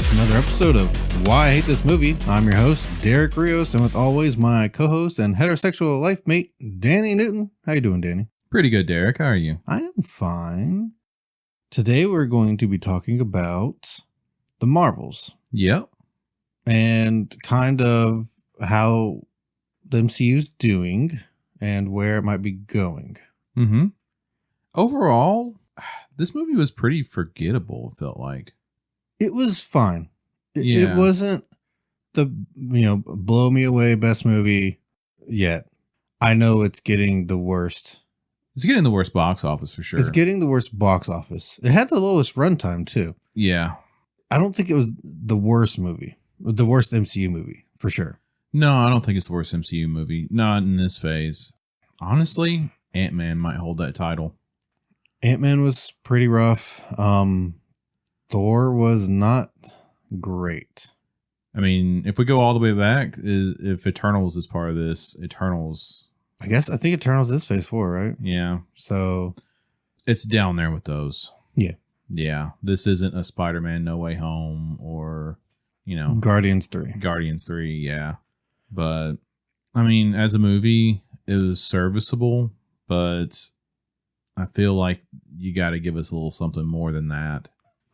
to another episode of Why I Hate This Movie. I'm your host, Derek Rios, and with always my co-host and heterosexual life mate, Danny Newton. How you doing, Danny? Pretty good, Derek. How are you? I am fine. Today we're going to be talking about the Marvels. Yep. And kind of how the MCU's doing and where it might be going. Mm-hmm. Overall, this movie was pretty forgettable, it felt like. It was fine. Yeah. It wasn't the, blow me away best movie yet. I know it's getting the worst. It's getting the worst box office for sure. It's getting the worst box office. It had the lowest runtime too. Yeah. I don't think it was the worst movie, the worst MCU movie for sure. No, I don't think it's the worst MCU movie. Not in this phase. Honestly, Ant-Man might hold that title. Ant-Man was pretty rough. Thor was not great. I mean, if we go all the way back, if Eternals is part of this, I think Eternals is phase 4, right? Yeah. So it's down there with those. Yeah. Yeah. This isn't a Spider-Man No Way Home or, Guardians 3. Guardians 3, yeah. But, I mean, as a movie, it was serviceable, but I feel like you got to give us a little something more than that.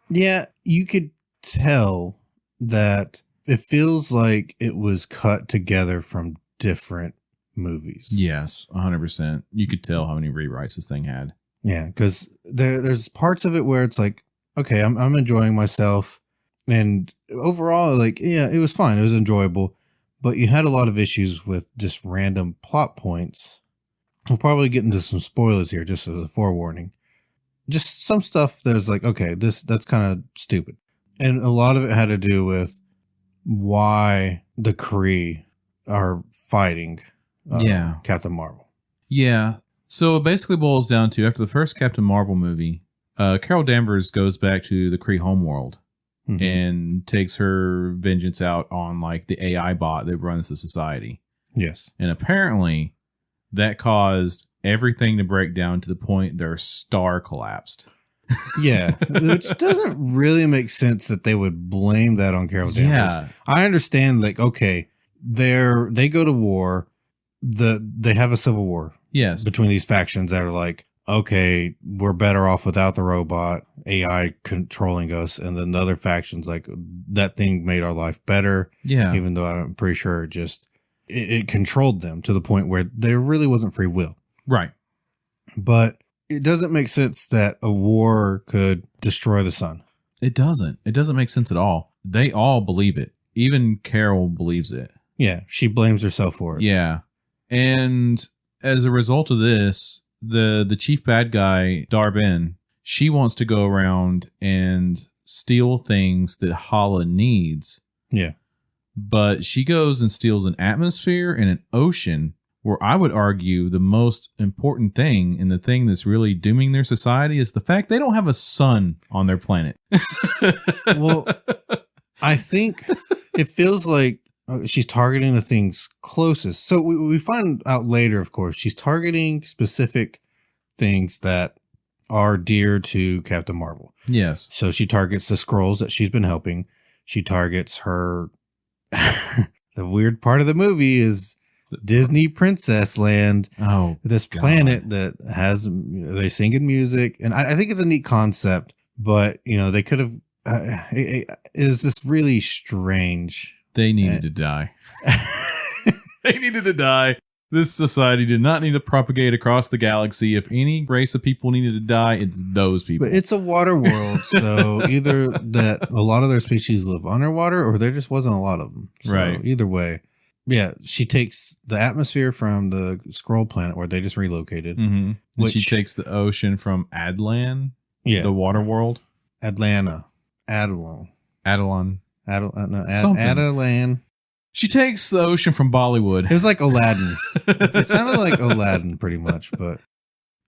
Yeah, you could tell that it feels like it was cut together from different movies. Yes, 100%. You could tell how many rewrites this thing had. Yeah, because there's parts of it where it's like, okay, I'm enjoying myself. And overall, like, yeah, it was fine. It was enjoyable. But you had a lot of issues with just random plot points. We'll probably get into some spoilers here, just as a forewarning. Just some stuff that was like, okay, that's kind of stupid. And a lot of it had to do with why the Kree are fighting Captain Marvel. Yeah. So it basically boils down to, after the first Captain Marvel movie, Carol Danvers goes back to the Kree homeworld. Mm-hmm. And takes her vengeance out on like the AI bot that runs the society. Yes. And apparently that caused everything to break down to the point their star collapsed. Yeah. Which doesn't really make sense that they would blame that on Carol Danvers. Yeah. I understand, like, okay, they go to war. They have a civil war. Yes. Between these factions that are like, okay, we're better off without the robot AI controlling us. And then the other factions, like, that thing made our life better. Yeah. Even though I'm pretty sure it controlled them to the point where there really wasn't free will. Right. But it doesn't make sense that a war could destroy the sun. It doesn't. It doesn't make sense at all. They all believe it. Even Carol believes it. Yeah. She blames herself for it. Yeah. And as a result of this, the chief bad guy, Dar-Benn, she wants to go around and steal things that Hala needs. Yeah. But she goes and steals an atmosphere and an ocean, where I would argue the most important thing and the thing that's really dooming their society is the fact they don't have a sun on their planet. Well, I think it feels like she's targeting the things closest. So we find out later, of course, she's targeting specific things that are dear to Captain Marvel. Yes. So she targets the Skrulls that she's been helping. She targets her. The weird part of the movie is Disney Princess Land. Oh, this planet that has, they sing in music. And I think it's a neat concept, but they could have, it is just really strange. They needed to die. They needed to die. This society did not need to propagate across the galaxy. If any race of people needed to die, it's those people. But it's a water world, so either that a lot of their species live underwater, or there just wasn't a lot of them. So right. Either way, yeah, she takes the atmosphere from the Skrull planet where they just relocated. Mm-hmm. And she takes the ocean from Adlan, the water world. Adlan. She takes the ocean from Bollywood. It was like Aladdin. It sounded like Aladdin pretty much, but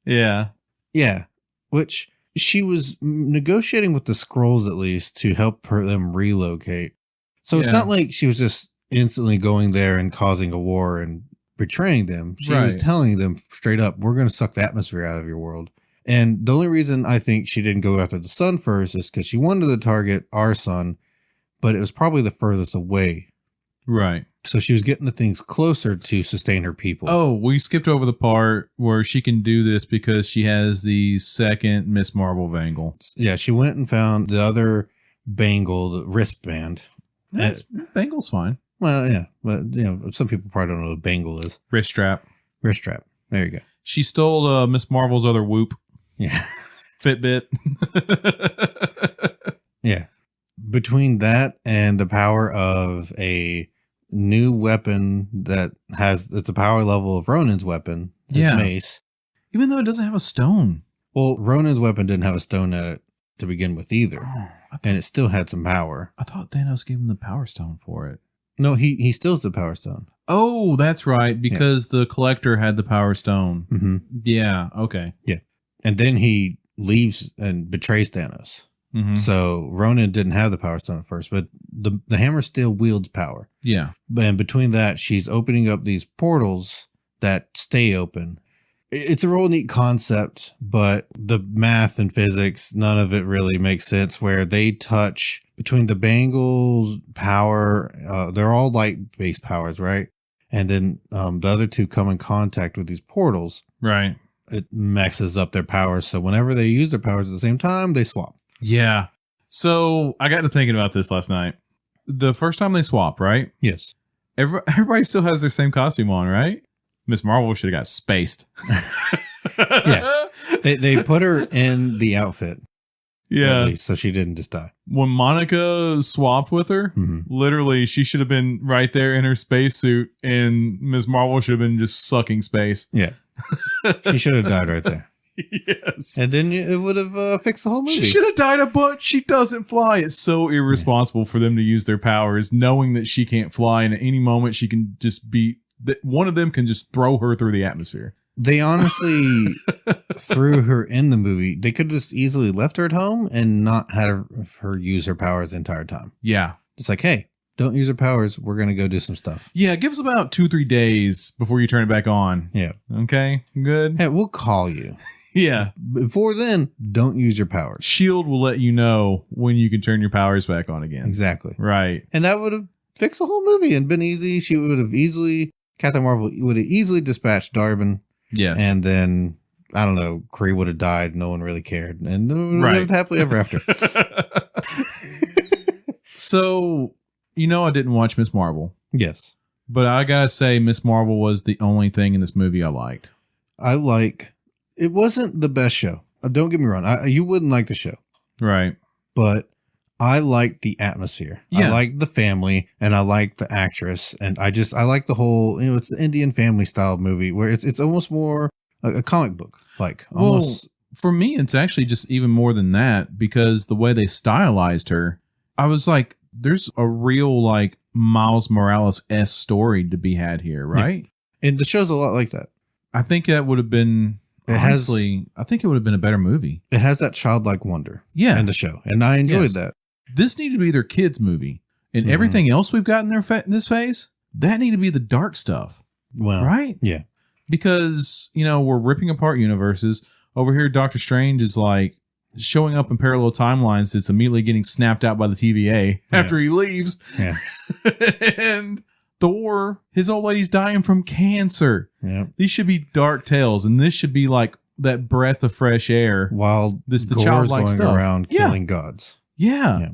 yeah. Yeah. Which she was negotiating with the Skrulls at least to help them relocate. So it's not like she was just instantly going there and causing a war and betraying them. She was telling them straight up, we're going to suck the atmosphere out of your world. And the only reason I think she didn't go after the sun first is because she wanted to target our sun but it was probably the furthest away. Right. So she was getting the things closer to sustain her people. Oh, we skipped over the part where she can do this because she has the second Miss Marvel bangle. Yeah, she went and found the other bangle, the wristband. Bangle's fine. Well, yeah, but some people probably don't know what a bangle is. Wrist strap. Wrist strap. There you go. She stole Miss Marvel's other Whoop. Yeah. Fitbit. Yeah. Between that and the power of a new weapon it's a power level of Ronin's weapon, his mace. Even though it doesn't have a stone. Well, Ronin's weapon didn't have a stone in it to begin with either. And it still had some power. I thought Thanos gave him the power stone for it. No, he steals the power stone. Oh, that's right. Because the collector had the power stone. Mm-hmm. Yeah. Okay. Yeah. And then he leaves and betrays Thanos. Mm-hmm. So Ronin didn't have the power stone at first, but the hammer still wields power. Yeah. And between that, she's opening up these portals that stay open. It's a real neat concept, but the math and physics, none of it really makes sense where they touch between the bangles power. They're all light-based powers, right? And then the other two come in contact with these portals. Right. It messes up their powers. So whenever they use their powers at the same time, they swap. Yeah. So I got to thinking about this last night. The first time they swap, right? Yes. Everybody still has their same costume on, right? Miss Marvel should have got spaced. Yeah. They put her in the outfit. Yeah. At least, so she didn't just die. When Monica swapped with her, literally, she should have been right there in her spacesuit, and Miss Marvel should have been just sucking space. Yeah. She should have died right there. Yes. And then it would have fixed the whole movie. She should have died, but she doesn't fly. It's so irresponsible for them to use their powers, knowing that she can't fly, and at any moment she can just be... that one of them can just throw her through the atmosphere. They honestly threw her in the movie. They could just easily left her at home and not had her use her powers the entire time. Yeah. It's like, hey, don't use her powers. We're going to go do some stuff. Yeah, give us about 2-3 days before you turn it back on. Yeah. Okay, good. Hey, we'll call you. Yeah. Before then, don't use your powers. SHIELD will let you know when you can turn your powers back on again. Exactly. Right. And that would have fixed the whole movie and been easy. She would have easily... Captain Marvel would have easily dispatched Darwin. Yes. And then, I don't know, Kree would have died. No one really cared. And they would have lived happily ever after. So, I didn't watch Miss Marvel. Yes. But I gotta say, Miss Marvel was the only thing in this movie I liked. It wasn't the best show. Don't get me wrong. You wouldn't like the show. Right. But I liked the atmosphere. Yeah. I liked the family and I liked the actress. And I like the whole, it's the Indian family style movie where it's almost more a comic book. Like almost. Well, for me, it's actually just even more than that because the way they stylized her, I was like, there's a real like Miles Morales-esque story to be had here, right? Yeah. And the show's a lot like that. I think that would have been, I think it would have been a better movie. It has that childlike wonder in the show. And I enjoyed that. This needed to be their kids' movie. And everything else we've got in this phase, that needed to be the dark stuff. Well, right? Yeah. Because, we're ripping apart universes. Over here, Doctor Strange is like showing up in parallel timelines that's immediately getting snapped out by the TVA after he leaves. Yeah. And Thor, his old lady's dying from cancer. Yeah. These should be dark tales, and this should be like that breath of fresh air. While the Gore's childlike going stuff. around killing gods. Yeah.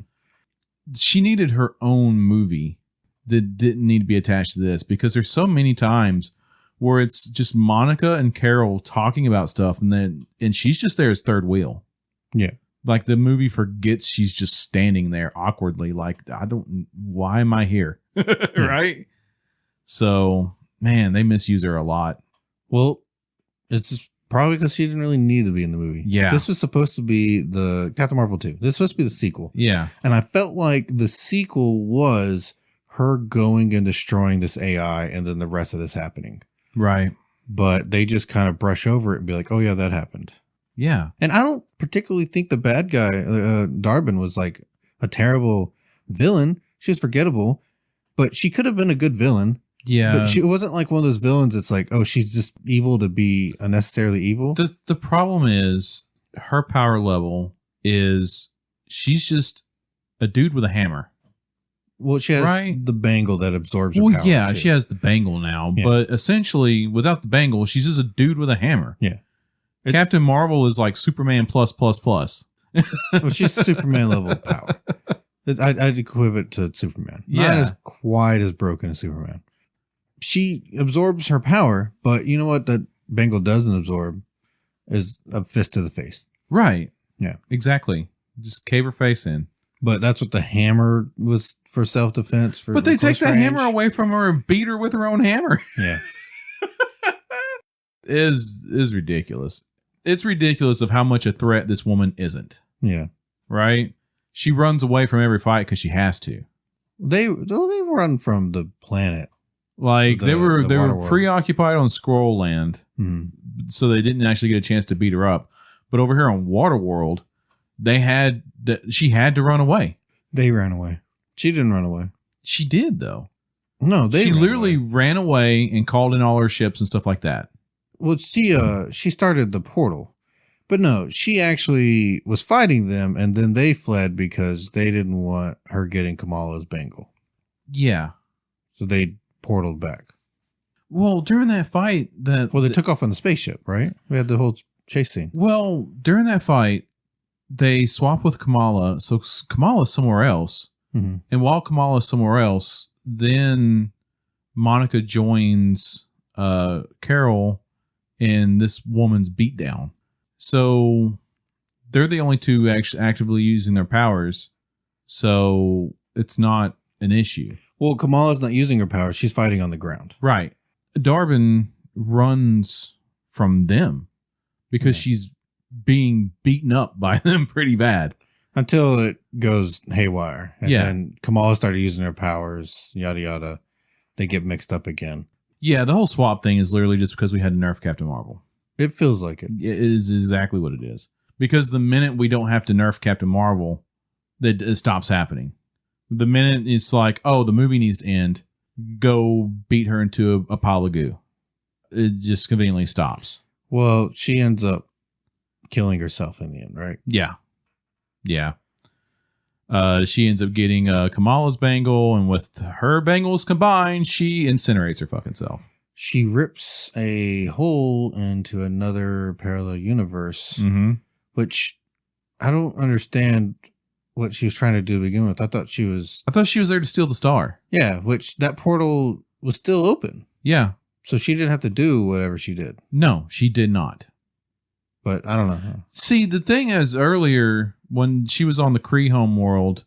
She needed her own movie that didn't need to be attached to this because there's so many times where it's just Monica and Carol talking about stuff and she's just there as third wheel. Yeah. Like the movie forgets she's just standing there awkwardly. Like, why am I here? Right? So, man, they misuse her a lot. Well, it's probably because she didn't really need to be in the movie. Yeah. This was supposed to be the Captain Marvel 2. This was supposed to be the sequel. Yeah. And I felt like the sequel was her going and destroying this AI and then the rest of this happening. Right. But they just kind of brush over it and be like, oh, yeah, that happened. Yeah. And I don't particularly think the bad guy, Darwin, was like a terrible villain. She was forgettable, but she could have been a good villain. Yeah. But she wasn't like one of those villains. It's like, oh, she's just evil to be unnecessarily evil. The problem is her power level is she's just a dude with a hammer. Well, she has right? the bangle that absorbs her Well, power. yeah, too. she has the bangle now, Yeah. but essentially, without the bangle, she's just a dude with a hammer. Yeah. Captain Marvel is like Superman plus plus plus. Well, she's Superman level power. I'd equivalent to Superman. Not Yeah. as quite as broken as Superman. She absorbs her power, but you know what that bangle doesn't absorb is a fist to the face. Right. Yeah. Exactly. Just cave her face in. But that's what the hammer was for self-defense. But they take close the range. hammer away from her and beat her with her own hammer. Yeah. is ridiculous. It's ridiculous of how much a threat this woman isn't. Yeah. Right? She runs away from every fight because she has to. They run from the planet. Like they were Waterworld. preoccupied on Scroll Land, so they didn't actually get a chance to beat her up. But over here on Waterworld, she had to run away. They ran away. She didn't run away. She did though. No, She literally ran away and called in all her ships and stuff like that. Well, she started the portal, but no, she actually was fighting them, and then they fled because they didn't want her getting Kamala's bangle. Yeah. So they portaled back. Well, during that fight, They took off on the spaceship, right? We had the whole chase scene. Well, during that fight, they swap with Kamala. So Kamala's somewhere else. Mm-hmm. And while Kamala's somewhere else, then Monica joins Carol in this woman's beatdown. So they're the only two actually actively using their powers. So it's not an issue. Well, Kamala's not using her power. She's fighting on the ground. Right. Darbin runs from them because she's being beaten up by them pretty bad. Until it goes haywire. And Yeah. then Kamala started using her powers, yada, yada. They get mixed up again. Yeah, the whole swap thing is literally just because we had to nerf Captain Marvel. It feels like it. It is exactly what it is. Because the minute we don't have to nerf Captain Marvel, it stops happening. The minute it's like, oh, the movie needs to end, go beat her into a pile of goo. It just conveniently stops. Well, she ends up killing herself in the end, right? Yeah. Yeah. She ends up getting Kamala's bangle, and with her bangles combined, she incinerates her fucking self. She rips a hole into another parallel universe, which I don't understand what she was trying to do to begin with. I thought she was there to steal the star. Yeah, which that portal was still open. Yeah. So she didn't have to do whatever she did. No, she did not. But I don't know. See, the thing is, earlier when she was on the Kree home world,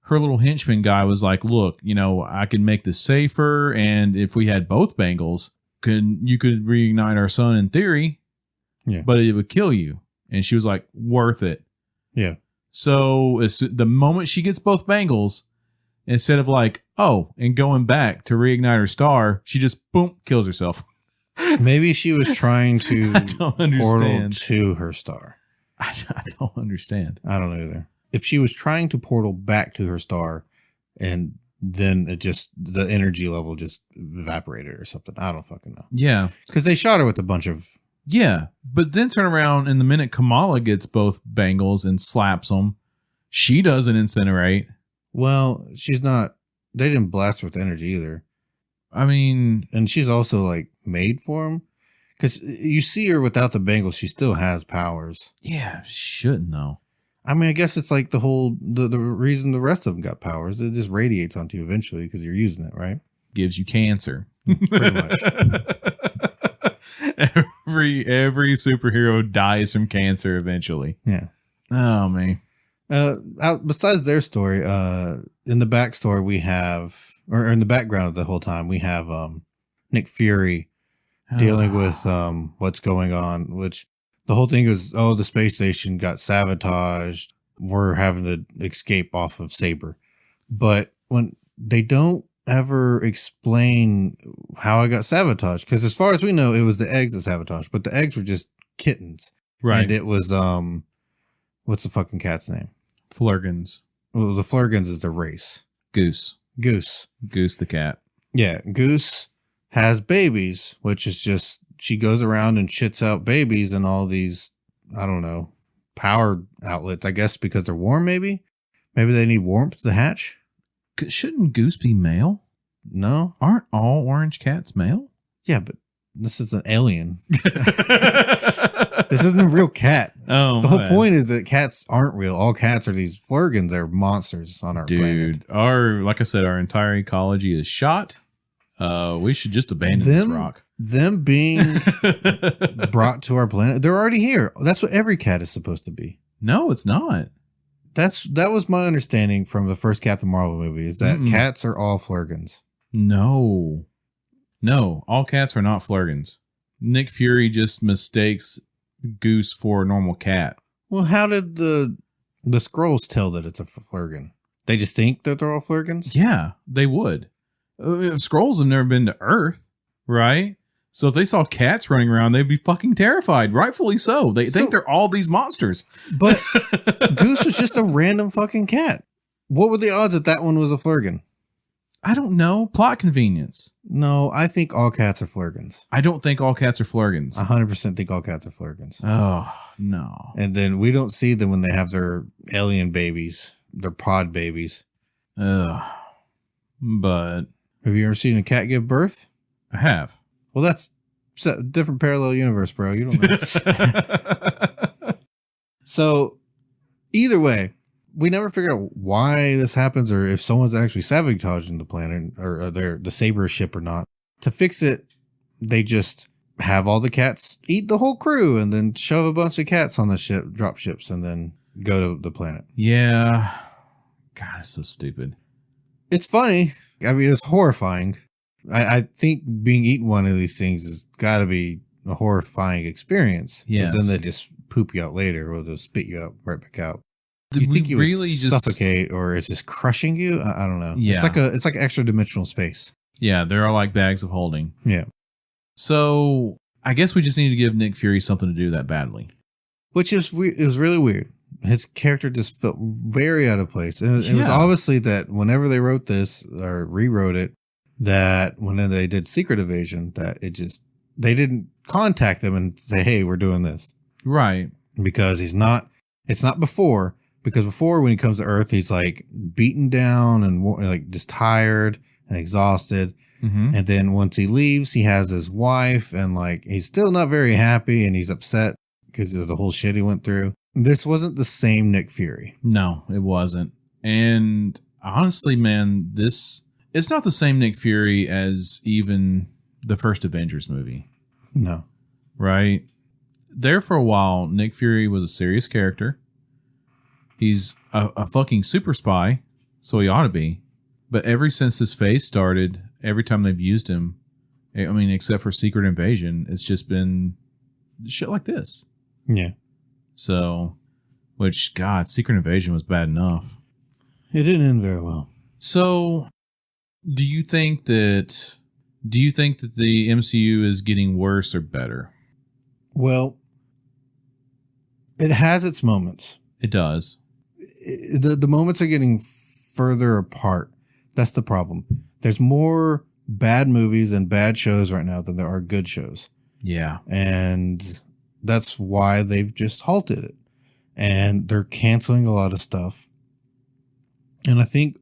her little henchman guy was like, look, I can make this safer. And if we had both bangles, you could reignite our sun in theory, but it would kill you. And she was like, worth it. Yeah. So the moment she gets both bangles, instead of and going back to reignite her star, she just, boom, kills herself. Maybe she was trying to I don't understand. portal to her star. I don't understand. I don't know either. If she was trying to portal back to her star and then the energy level just evaporated or something. I don't fucking know. Yeah. Because they shot her with a bunch of... Yeah. But then turn around, and the minute Kamala gets both bangles and slaps them, she doesn't incinerate. Well, she's not... They didn't blast her with energy either. I mean... And she's also made for him. Because you see her without the bangles, she still has powers. Yeah, she shouldn't though. I mean, I guess it's like the reason the rest of them got powers. It just radiates onto you eventually because you're using it, right? Gives you cancer. Pretty much. Every superhero dies from cancer eventually. Yeah. Oh, man. Besides their story, in the backstory we have, or in the background of the whole time, we have Nick Fury dealing with what's going on, which the whole thing is, the space station got sabotaged. We're having to escape off of Saber. But when they don't ever explain how I got sabotaged, because as far as we know, it was the eggs that sabotaged, but the eggs were just kittens. Right. And it was, what's the fucking cat's name? Flurgans. Well, the Flurgans is the race. Goose the cat. Yeah. Goose has babies, which is just, she goes around and shits out babies and all these, I don't know, power outlets, I guess, because they're warm, maybe they need warmth to hatch. Shouldn't Goose be male? No. Aren't all orange cats male? Yeah, but this is an alien. This isn't a real cat. Oh, the whole point is that cats aren't real. All cats are these flurgans. They're monsters on our planet. Dude, like I said, our entire ecology is shot. We should just abandon this rock. Them being brought to our planet, they're already here. That's what every cat is supposed to be. No, it's not. That was my understanding from the first Captain Marvel movie, is that cats are all flurgans. No, all cats are not flurgans. Nick Fury just mistakes Goose for a normal cat. Well, how did the Skrulls tell that it's a flurgan? They just think that they're all flurgans? Yeah, they would. Skrulls have never been to Earth, right? So if they saw cats running around, they'd be fucking terrified. Rightfully so. They think they're all these monsters. But Goose was just a random fucking cat. What were the odds that one was a flurgan? I don't know. Plot convenience. No, I think all cats are flurgans. I don't think all cats are flurgans. 100% think all cats are flurgans. Oh, no. And then we don't see them when they have their alien babies, their pod babies. But have you ever seen a cat give birth? I have. Well, that's a different parallel universe, bro. You don't know. So, either way, we never figure out why this happens or if someone's actually sabotaging the planet or the Saber ship or not. To fix it, they just have all the cats eat the whole crew and then shove a bunch of cats on the ship, drop ships, and then go to the planet. Yeah. God, it's so stupid. It's funny. I mean, it's horrifying. I think being eaten one of these things has got to be a horrifying experience. Yes. Because then they just poop you out later or they'll spit you out right back out. Did you think you really would just suffocate or is this crushing you? I don't know. Yeah. It's like extra dimensional space. Yeah, they're all like bags of holding. Yeah. So I guess we just need to give Nick Fury something to do that badly. Which is weird. It was really weird. His character just felt very out of place. And it was obviously that whenever they wrote this or rewrote it, that when they did Secret Invasion, that they didn't contact them and say, hey, we're doing this. Right. Because it's not before. Because before, when he comes to Earth, he's like beaten down and like just tired and exhausted. Mm-hmm. And then once he leaves, he has his wife and like he's still not very happy and he's upset because of the whole shit he went through. This wasn't the same Nick Fury. No, it wasn't. And honestly, man, it's not the same Nick Fury as even the first Avengers movie. No. Right? There for a while, Nick Fury was a serious character. He's a fucking super spy, so he ought to be. But ever since this phase started, every time they've used him, I mean, except for Secret Invasion, it's just been shit like this. Yeah. So, which, God, Secret Invasion was bad enough. It didn't end very well. So, do you think that the MCU is getting worse or better? Well, it has its moments. It does. The moments are getting further apart. That's the problem. There's more bad movies and bad shows right now than there are good shows. Yeah. And that's why they've just halted it. And they're canceling a lot of stuff. And I think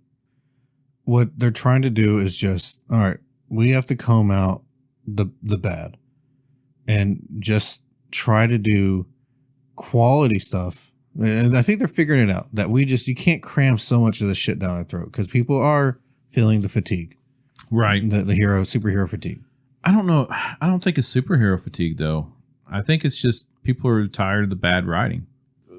what they're trying to do is just, all right, we have to comb out the bad and just try to do quality stuff. And I think they're figuring it out that you can't cram so much of the shit down our throat because people are feeling the fatigue. Right. The superhero fatigue. I don't know. I don't think it's superhero fatigue, though. I think it's just people are tired of the bad writing.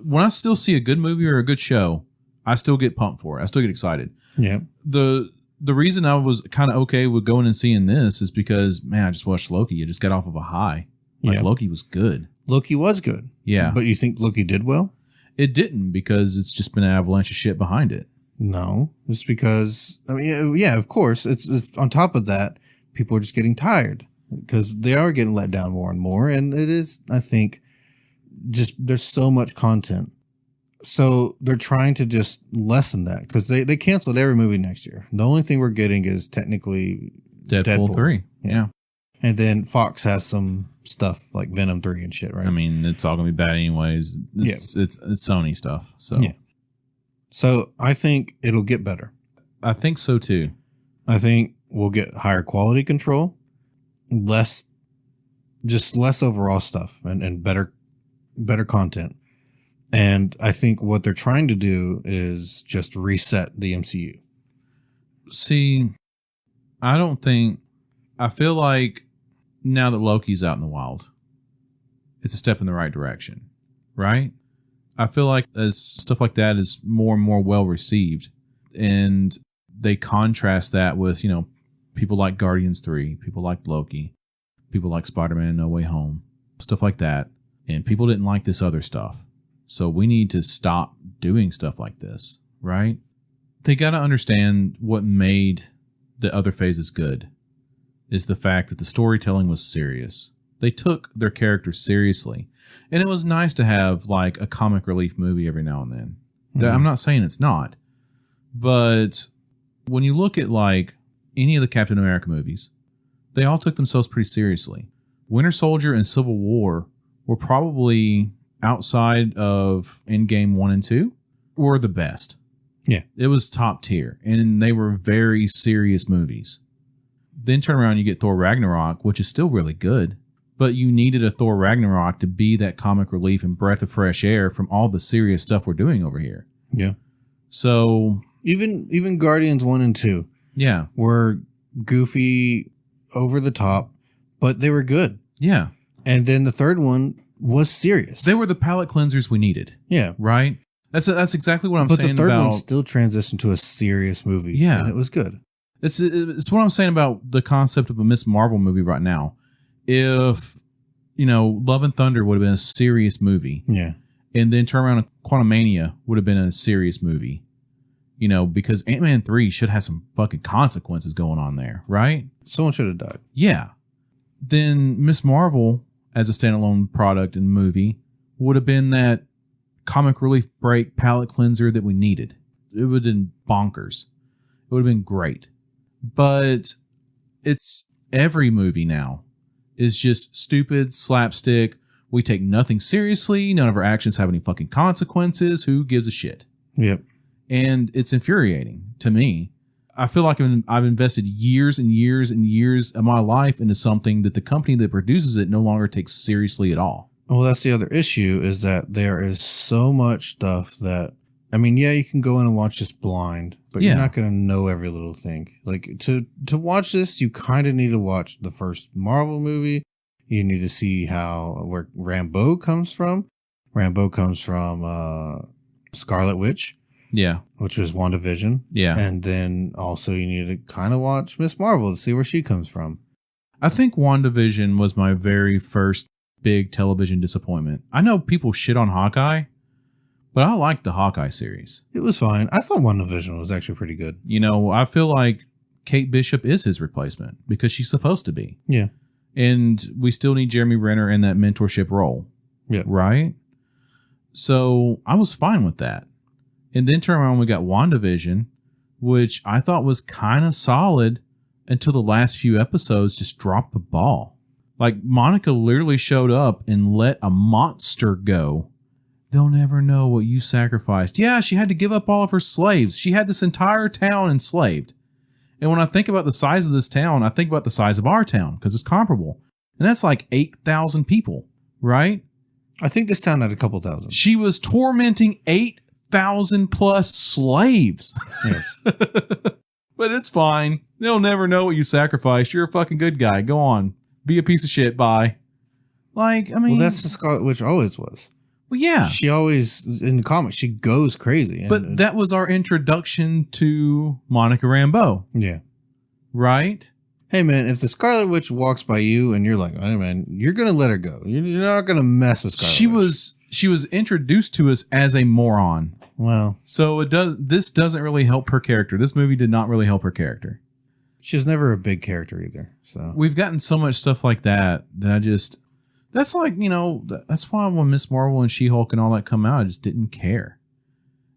When I still see a good movie or a good show, I still get pumped for it. I still get excited. Yeah. The reason I was kind of okay with going and seeing this is because, man, I just watched Loki. I just got off of a high. Like, yeah. Loki was good. Loki was good. Yeah. But you think Loki did well? It didn't because it's just been an avalanche of shit behind it. No. It's because, I mean, yeah, of course. It's on top of that, people are just getting tired because they are getting let down more and more. And it is, I think, just there's so much content. So they're trying to just lessen that because they canceled every movie next year. The only thing we're getting is technically Deadpool 3. Yeah. And then Fox has some stuff like Venom 3 and shit, right? I mean, it's all going to be bad anyways. It's Sony stuff. So yeah. So I think it'll get better. I think so too. I think we'll get higher quality control, less overall stuff and better content. And I think what they're trying to do is just reset the MCU. See, I feel like now that Loki's out in the wild, it's a step in the right direction, right? I feel like as stuff like that is more and more well received, and they contrast that with, people like Guardians 3, people like Loki, people like Spider-Man No Way Home, stuff like that. And people didn't like this other stuff. So we need to stop doing stuff like this, right? They got to understand what made the other phases good is the fact that the storytelling was serious. They took their characters seriously. And it was nice to have like a comic relief movie every now and then. Mm-hmm. I'm not saying it's not. But when you look at like any of the Captain America movies, they all took themselves pretty seriously. Winter Soldier and Civil War were probably outside of Endgame 1 and 2 were the best. Yeah. It was top tier. And they were very serious movies. Then turn around, you get Thor Ragnarok, which is still really good. But you needed a Thor Ragnarok to be that comic relief and breath of fresh air from all the serious stuff we're doing over here. Yeah. So even Guardians 1 and 2 were goofy, over the top, but they were good. Yeah. And then the third one was serious. They were the palate cleansers we needed. Yeah. Right? That's exactly what I'm saying about... But the third one still transitioned to a serious movie. Yeah. And it was good. It's what I'm saying about the concept of a Miss Marvel movie right now. If, Love and Thunder would have been a serious movie. Yeah. And then turn around and Quantumania would have been a serious movie. Because Ant-Man 3 should have some fucking consequences going on there, right? Someone should have died. Yeah. Then Miss Marvel, as a standalone product and movie, would have been that comic relief break palate cleanser that we needed. It would have been bonkers. It would have been great. But it's every movie now is just stupid, slapstick. We take nothing seriously. None of our actions have any fucking consequences. Who gives a shit? Yep. And it's infuriating to me. I feel like I've invested years and years and years of my life into something that the company that produces it no longer takes seriously at all. Well, that's the other issue is that there is so much stuff that, you can go in and watch this blind, but you're not going to know every little thing. Like to watch this, you kind of need to watch the first Marvel movie. You need to see where Rambeau comes from. Rambeau comes from Scarlet Witch. Yeah. Which was WandaVision. Yeah. And then also you need to kind of watch Miss Marvel to see where she comes from. I think WandaVision was my very first big television disappointment. I know people shit on Hawkeye, but I liked the Hawkeye series. It was fine. I thought WandaVision was actually pretty good. I feel like Kate Bishop is his replacement because she's supposed to be. Yeah. And we still need Jeremy Renner in that mentorship role. Yeah. Right? So I was fine with that. And then turn around, we got WandaVision, which I thought was kind of solid until the last few episodes just dropped the ball. Like Monica literally showed up and let a monster go. They'll never know what you sacrificed. Yeah, she had to give up all of her slaves. She had this entire town enslaved. And when I think about the size of this town, I think about the size of our town because it's comparable. And that's like 8,000 people, right? I think this town had a couple thousand. She was tormenting 8,000 plus slaves. Yes. But it's fine. They'll never know what you sacrificed. You're a fucking good guy. Go on. Be a piece of shit. Bye. Well, that's the Scarlet Witch always was. Well, yeah. She always, in the comics, she goes crazy. But that was our introduction to Monica Rambeau. Yeah. Right? Hey, man, if the Scarlet Witch walks by you and you're like, hey, man, you're going to let her go. You're not going to mess with Scarlet Witch. She was introduced to us as a moron. Wow. So this doesn't really help her character. This movie did not really help her character. She was never a big character either. So we've gotten so much stuff like that that's like, that's why when Miss Marvel and She-Hulk and all that come out, I just didn't care.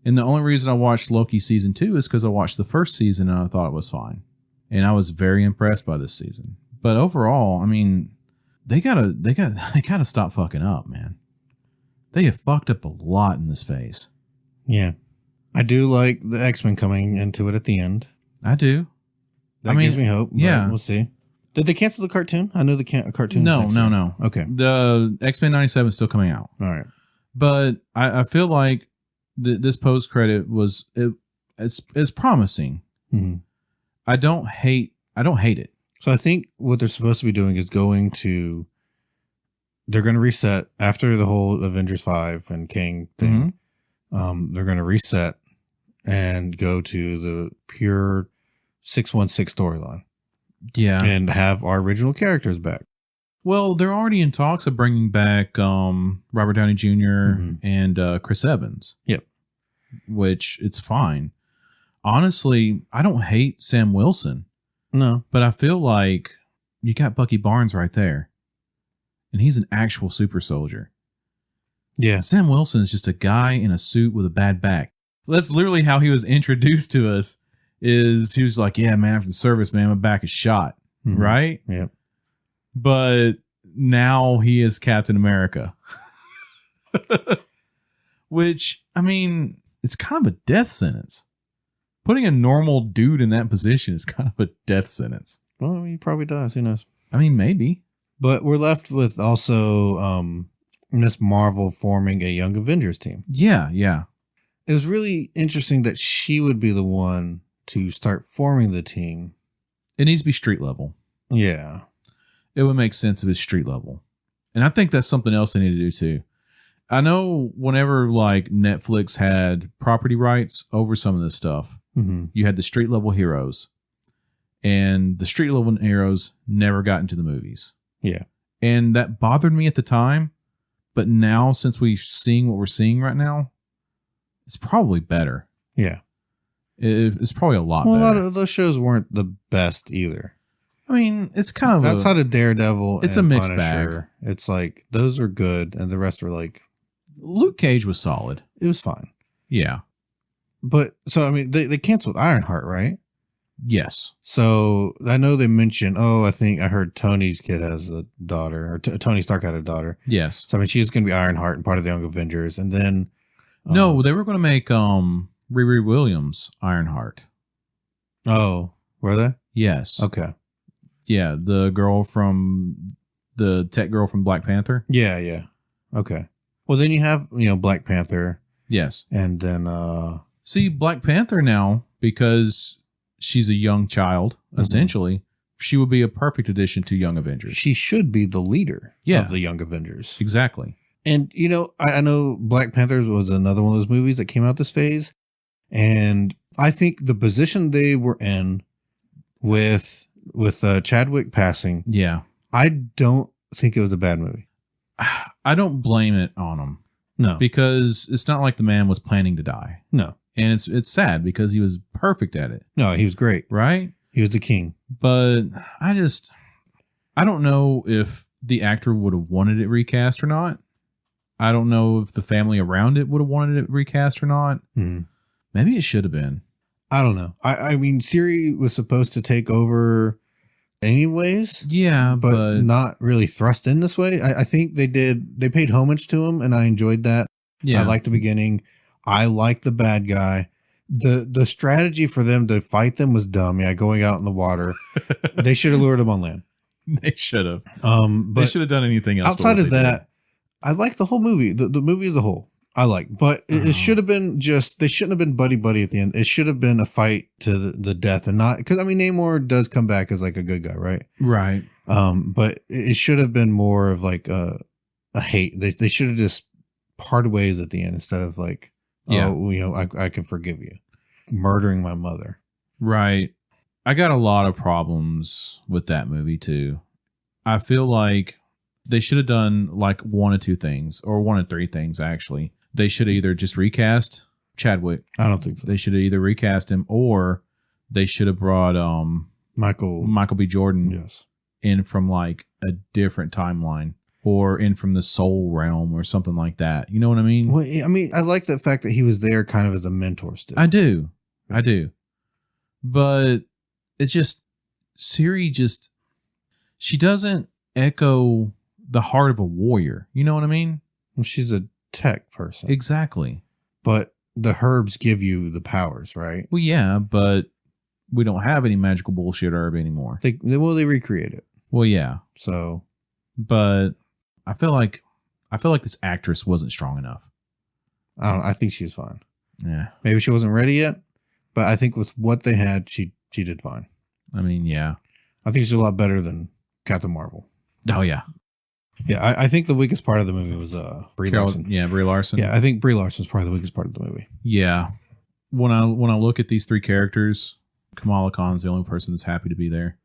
And the only reason I watched Loki season 2 is because I watched the first season and I thought it was fine. And I was very impressed by this season. But overall, they gotta stop fucking up, man. They have fucked up a lot in this phase. Yeah. I do like the X-Men coming into it at the end. I do. That gives me hope. Yeah. We'll see. Did they cancel the cartoon? I know the cartoon. No. Okay. The X-Men 97 is still coming out. All right. But I feel like this post credit it's promising. Mm-hmm. I don't hate it. So I think what they're supposed to be doing is they're going to reset after the whole Avengers 5 and King thing. Mm-hmm. They're going to reset and go to the pure 616 storyline. Yeah. And have our original characters back. Well, they're already in talks of bringing back Robert Downey Jr. And Chris Evans. Yep. Which it's fine. Honestly, I don't hate Sam Wilson. No. But I feel like you got Bucky Barnes right there. And he's an actual super soldier. Yeah. Sam Wilson is just a guy in a suit with a bad back. That's literally how he was introduced to us. He was like, yeah, man, after the service, man, my back is shot. Mm-hmm. Right? Yep. But now he is Captain America. Which, I mean, it's kind of a death sentence. Putting a normal dude in that position is kind of a death sentence. Well, he probably does. Who knows? I mean, maybe. But we're left with also Miss Marvel forming a Young Avengers team. Yeah, yeah. It was really interesting that she would be the one to start forming the team. It needs to be street level. Yeah. It would make sense if it's street level. And I think that's something else they need to do too. I know whenever like Netflix had property rights over some of this stuff, you had the street level heroes. And the street level heroes never got into the movies. Yeah. And that bothered me at the time. But now, since we've seen what we're seeing right now, it's probably better. Yeah. It's probably a lot better. A lot of those shows weren't the best either. I mean, it's kind of outside of Daredevil. It's and a mixed Punisher, bag. It's like those are good, and the rest were like. Luke Cage was solid. It was fine. Yeah, but so I mean, they canceled Ironheart, right? Yes. So I know they mentioned. Oh, I think I heard Tony's kid has a daughter, or Tony Stark had a daughter. Yes. So I mean, she's going to be Ironheart and part of the Young Avengers, and then no, they were going to make Riri Williams Ironheart. Oh, were they? Yes. Okay. Yeah, the tech girl from Black Panther. Yeah. Okay. Well, then you have, Black Panther. Yes. And then see, Black Panther now, because she's a young child, essentially, she would be a perfect addition to Young Avengers. She should be the leader of the Young Avengers. Exactly. And, I know Black Panther was another one of those movies that came out this phase. And I think the position they were in with Chadwick passing. Yeah. I don't think it was a bad movie. I don't blame it on him. No. Because it's not like the man was planning to die. No. And it's sad because he was perfect at it. No, he was great. Right? He was the king. But I don't know if the actor would have wanted it recast or not. I don't know if the family around it would have wanted it recast or not. Maybe it should have been. I don't know. I mean, Siri was supposed to take over anyways. Yeah, but not really thrust in this way. I think they paid homage to him, and I enjoyed that. Yeah. I liked the beginning. I liked the bad guy. The strategy for them to fight them was dumb. Yeah, going out in the water. They should have lured them on land. They should have. But they should have done anything else. Outside of that, I like the whole movie. The movie as a whole. I like, but it should have been they shouldn't have been buddy at the end. It should have been a fight to the death, and not because I mean Namor does come back as like a good guy, right? Right. But it should have been more of like a hate. They should have just parted ways at the end instead of like, I can forgive you, murdering my mother. Right. I got a lot of problems with that movie too. I feel like they should have done like one of two things, or one of three things actually. They should either just recast Chadwick. I don't think so. They should have either recast him, or they should have brought Michael B. Jordan in from like a different timeline, or in from the Soul Realm or something like that. You know what I mean? Well, I mean, I like the fact that he was there kind of as a mentor still. I do. But it's just Siri she doesn't echo the heart of a warrior. You know what I mean? Well, she's a tech person. Exactly. But the herbs give you the powers, right? Well, yeah, but we don't have any magical bullshit herb anymore. They recreate it. Well, yeah. So, but I feel like this actress wasn't strong enough. I think she's fine. Yeah. Maybe she wasn't ready yet, but I think with what they had, she did fine. I mean, yeah. I think she's a lot better than Captain Marvel. Oh, yeah. Yeah, I think the weakest part of the movie was Brie Larson. Yeah, Brie Larson. Yeah, I think Brie Larson's probably the weakest part of the movie. Yeah. When I look at these three characters, Kamala Khan's the only person that's happy to be there.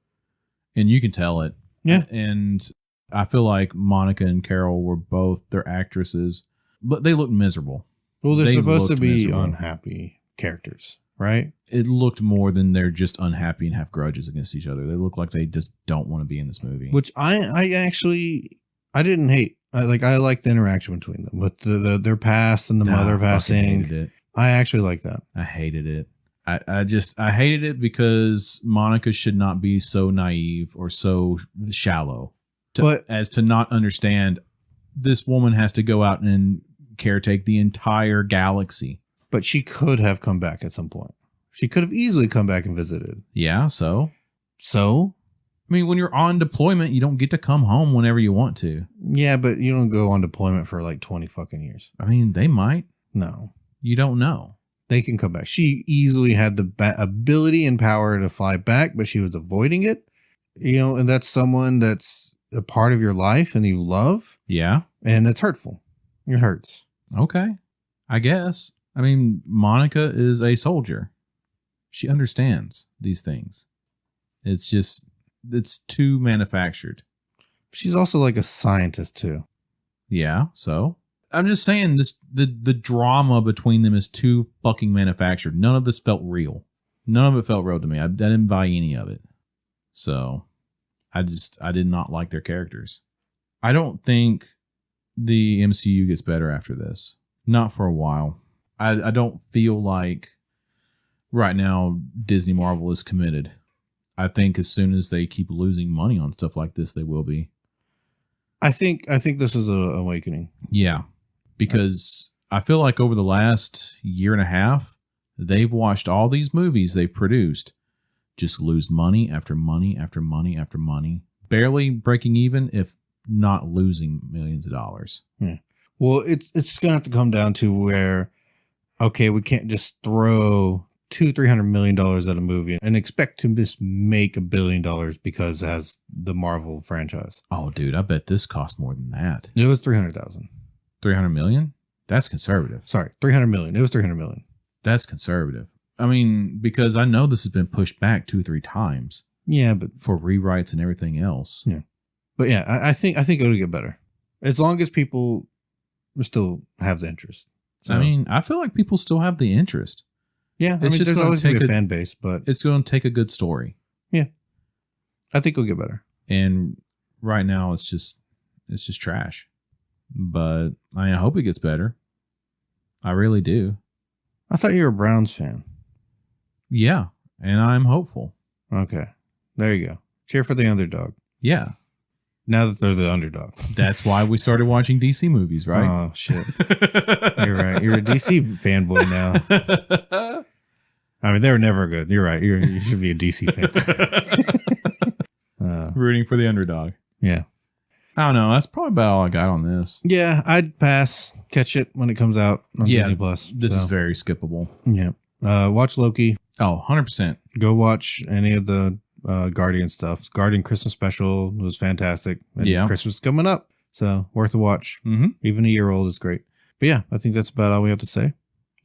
And you can tell it. Yeah. And I feel like Monica and Carol were both their actresses, but they looked miserable. Well, they're supposed to looked be miserable. unhappy characters, right? It looked more than they're just unhappy and have grudges against each other. They look like they just don't want to be in this movie. Which I actually didn't hate. I like the interaction between them with their past and the mother passing. Hated it. I actually like that. I hated it. I hated it because Monica should not be so naive or so shallow as to not understand this woman has to go out and caretake the entire galaxy. But she could have come back at some point. She could have easily come back and visited. Yeah, so? I mean, when you're on deployment, you don't get to come home whenever you want to. Yeah, but you don't go on deployment for like 20 fucking years. I mean, they might. No. You don't know. They can come back. She easily had the ability and power to fly back, but she was avoiding it. And that's someone that's a part of your life and you love. Yeah. And it's hurtful. It hurts. Okay. I guess. I mean, Monica is a soldier. She understands these things. It's too manufactured. She's also like a scientist too. Yeah, so I'm just saying the drama between them is too fucking manufactured. None of this felt real. None of it felt real to me. I didn't buy any of it. So I did not like their characters. I don't think the MCU gets better after this. Not for a while. I don't feel like right now Disney Marvel is committed. I think as soon as they keep losing money on stuff like this, they will be. I think this is an awakening. Yeah, because I feel like over the last year and a half, they've watched all these movies they've produced just lose money after money after money after money, barely breaking even, if not losing millions of dollars. Yeah. Well, it's going to have to come down to where, okay, we can't just throw $200-300 million at a movie and expect to just make $1 billion because it has the Marvel franchise. Oh, dude, I bet this cost more than that. It was $300,000. $300 million? That's conservative. Sorry, $300 million. It was $300 million. That's conservative. I mean, because I know this has been pushed back 2-3 times. Yeah, but for rewrites and everything else. Yeah, but yeah, I think it'll get better as long as people still have the interest. So, I mean, I feel like people still have the interest. Yeah, I mean, there's always going to be a fan base, but it's going to take a good story. Yeah, I think it'll get better. And right now, it's just trash. But I hope it gets better. I really do. I thought you were a Browns fan. Yeah, and I'm hopeful. Okay, there you go. Cheer for the underdog. Yeah. Now that they're the underdog. That's why we started watching DC movies, right? Oh, shit. You're right. You're a DC fanboy now. I mean, they were never good. You're right. You should be a DC fan. Rooting for the underdog. Yeah. I don't know. That's probably about all I got on this. Yeah, I'd pass. Catch it when it comes out on Disney Plus. This is very skippable. Yeah. Watch Loki. Oh, 100%. Go watch any of the Guardian stuff. Guardian Christmas special was fantastic. And yeah. Christmas is coming up, so worth a watch. Mm-hmm. Even a year old is great. But yeah, I think that's about all we have to say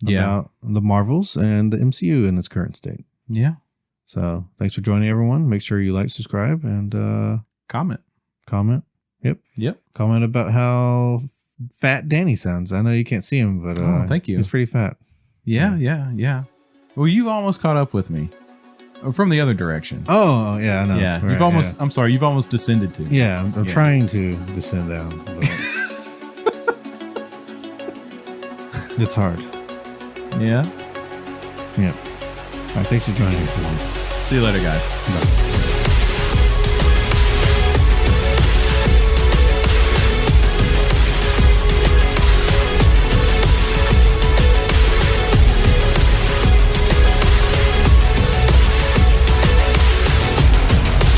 about the Marvels and the MCU in its current state. Yeah. So thanks for joining, everyone. Make sure you like, subscribe, and comment. Yep. Comment about how fat Danny sounds. I know you can't see him, but thank you. He's pretty fat. Yeah. Well, you almost caught up with me from the other direction. Oh, yeah, I know. Yeah, right, you've almost. Yeah. I'm sorry, you've almost descended to. Yeah, I'm trying to descend down. But it's hard. Yeah. All right, thanks for joining me. See you later, guys. Bye.